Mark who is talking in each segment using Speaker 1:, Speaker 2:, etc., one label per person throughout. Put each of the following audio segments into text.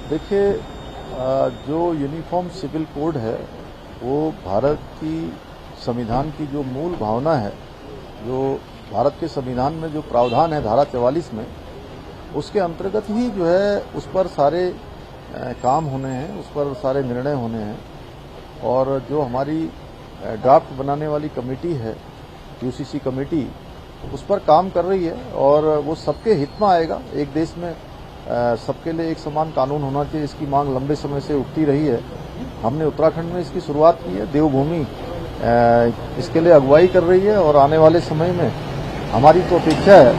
Speaker 1: देखिए, जो uniform civil code है वो भारत की संविधान की जो मूल भावना है, जो भारत के संविधान में जो प्रावधान है धारा 44 में, उसके अंतर्गत ही जो है उस पर सारे काम होने हैं, उस पर सारे निर्णय होने हैं। और जो हमारी ड्राफ्ट बनाने वाली कमेटी है, यूसीसी कमेटी, उस पर काम कर रही है और वो सबके हित में आएगा। एक देश में सबके लिए एक समान कानून होना चाहिए, इसकी मांग लंबे समय से उठती रही है। हमने उत्तराखंड में इसकी शुरुआत की है, देवभूमि इसके लिए अगुवाई कर रही है और आने वाले समय में हमारी तो अपेक्षा है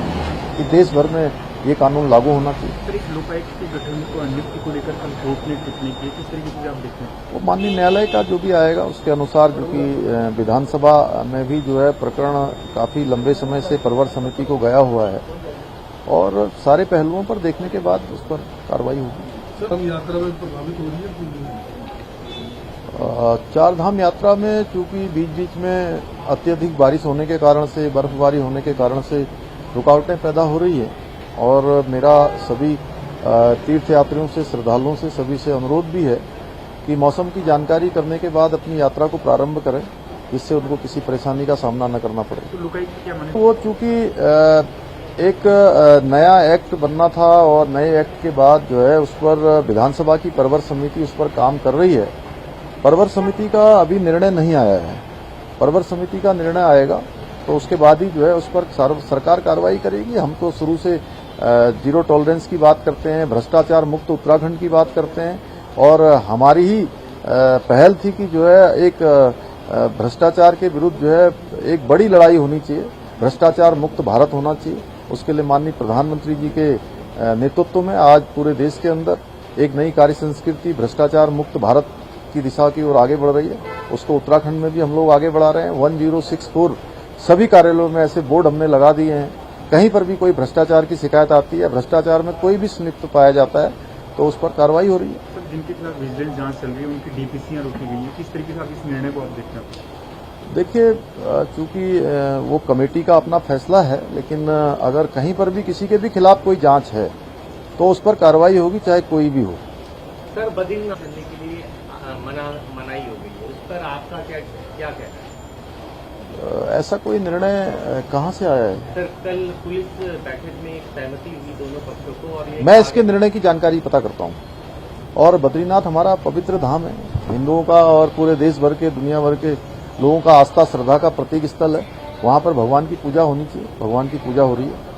Speaker 1: कि देश भर में ये कानून लागू होना चाहिए।
Speaker 2: एक लोकायुक्त के गठन को नियुक्ति को लेकर कल कोर्ट ने टिप्पणी की, किस तरीके से आप देखते हैं?
Speaker 1: वो माननीय न्यायालय का जो भी आएगा उसके अनुसार, क्योंकि विधानसभा में भी जो है प्रकरण काफी लंबे समय से प्रवर समिति को गया हुआ है और सारे पहलुओं पर देखने के बाद उस पर कार्रवाई होगी।
Speaker 3: सर, यात्रा में प्रभावित हो रही है?
Speaker 1: चारधाम यात्रा में चूंकि बीच बीच में अत्यधिक बारिश होने के कारण से, बर्फबारी होने के कारण से रुकावटें पैदा हो रही है और मेरा सभी तीर्थयात्रियों से, श्रद्धालुओं से, सभी से अनुरोध भी है कि मौसम की जानकारी करने के बाद अपनी यात्रा को प्रारंभ करें, जिससे उनको किसी परेशानी का सामना न करना पड़े।
Speaker 2: तो लोकायुक्त क्या माने?
Speaker 1: वो चूंकि एक नया एक्ट बनना था और नए एक्ट के बाद जो है उस पर विधानसभा की प्रवर समिति उस पर काम कर रही है। प्रवर समिति का अभी निर्णय नहीं आया है। प्रवर समिति का निर्णय आएगा तो उसके बाद ही जो है उस पर सरकार कार्रवाई करेगी। हम तो शुरू से जीरो टॉलरेंस की बात करते हैं, भ्रष्टाचार मुक्त उत्तराखंड की बात करते हैं और हमारी ही पहल थी कि जो है एक भ्रष्टाचार के विरुद्ध जो है एक बड़ी लड़ाई होनी चाहिए, भ्रष्टाचार मुक्त भारत होना चाहिए। उसके लिए माननीय प्रधानमंत्री जी के नेतृत्व में आज पूरे देश के अंदर एक नई कार्य संस्कृति भ्रष्टाचार मुक्त भारत की दिशा की ओर आगे बढ़ रही है। उसको उत्तराखंड में भी हम लोग आगे बढ़ा रहे हैं। 1064 सभी कार्यालयों में ऐसे बोर्ड हमने लगा दिए हैं। कहीं पर भी कोई भ्रष्टाचार की शिकायत आती है, भ्रष्टाचार में कोई भी संलिप्त पाया जाता है तो उस पर कार्रवाई हो रही है।
Speaker 2: सर, जिनके खिलाफ विजिलेंस जांच चल रही है उनकी डीपीसीयां रोकी गई है, किस तरीके से आप इस निर्णय को आप देखते हैं?
Speaker 1: देखिए, चूंकि वो कमेटी का अपना फैसला है, लेकिन अगर कहीं पर भी किसी के भी खिलाफ कोई जांच है तो उस पर कार्रवाई होगी, चाहे कोई भी हो।
Speaker 4: सर, बद्रीनाथ चलने के लिए मनाही हो गई है, उस पर आपका क्या कहना है?
Speaker 1: ऐसा कोई निर्णय कहां से आया है?
Speaker 4: सर, कल पुलिस बैठक में एक सहमति हुई दोनों पक्षों को और
Speaker 1: मैं इसके निर्णय की जानकारी पता करता हूं। और बद्रीनाथ हमारा पवित्र धाम है, हिंदुओं का और पूरे देश भर के, दुनिया भर के लोगों का आस्था श्रद्धा का प्रतीक स्थल है। वहां पर भगवान की पूजा होनी चाहिए, भगवान की पूजा हो रही है।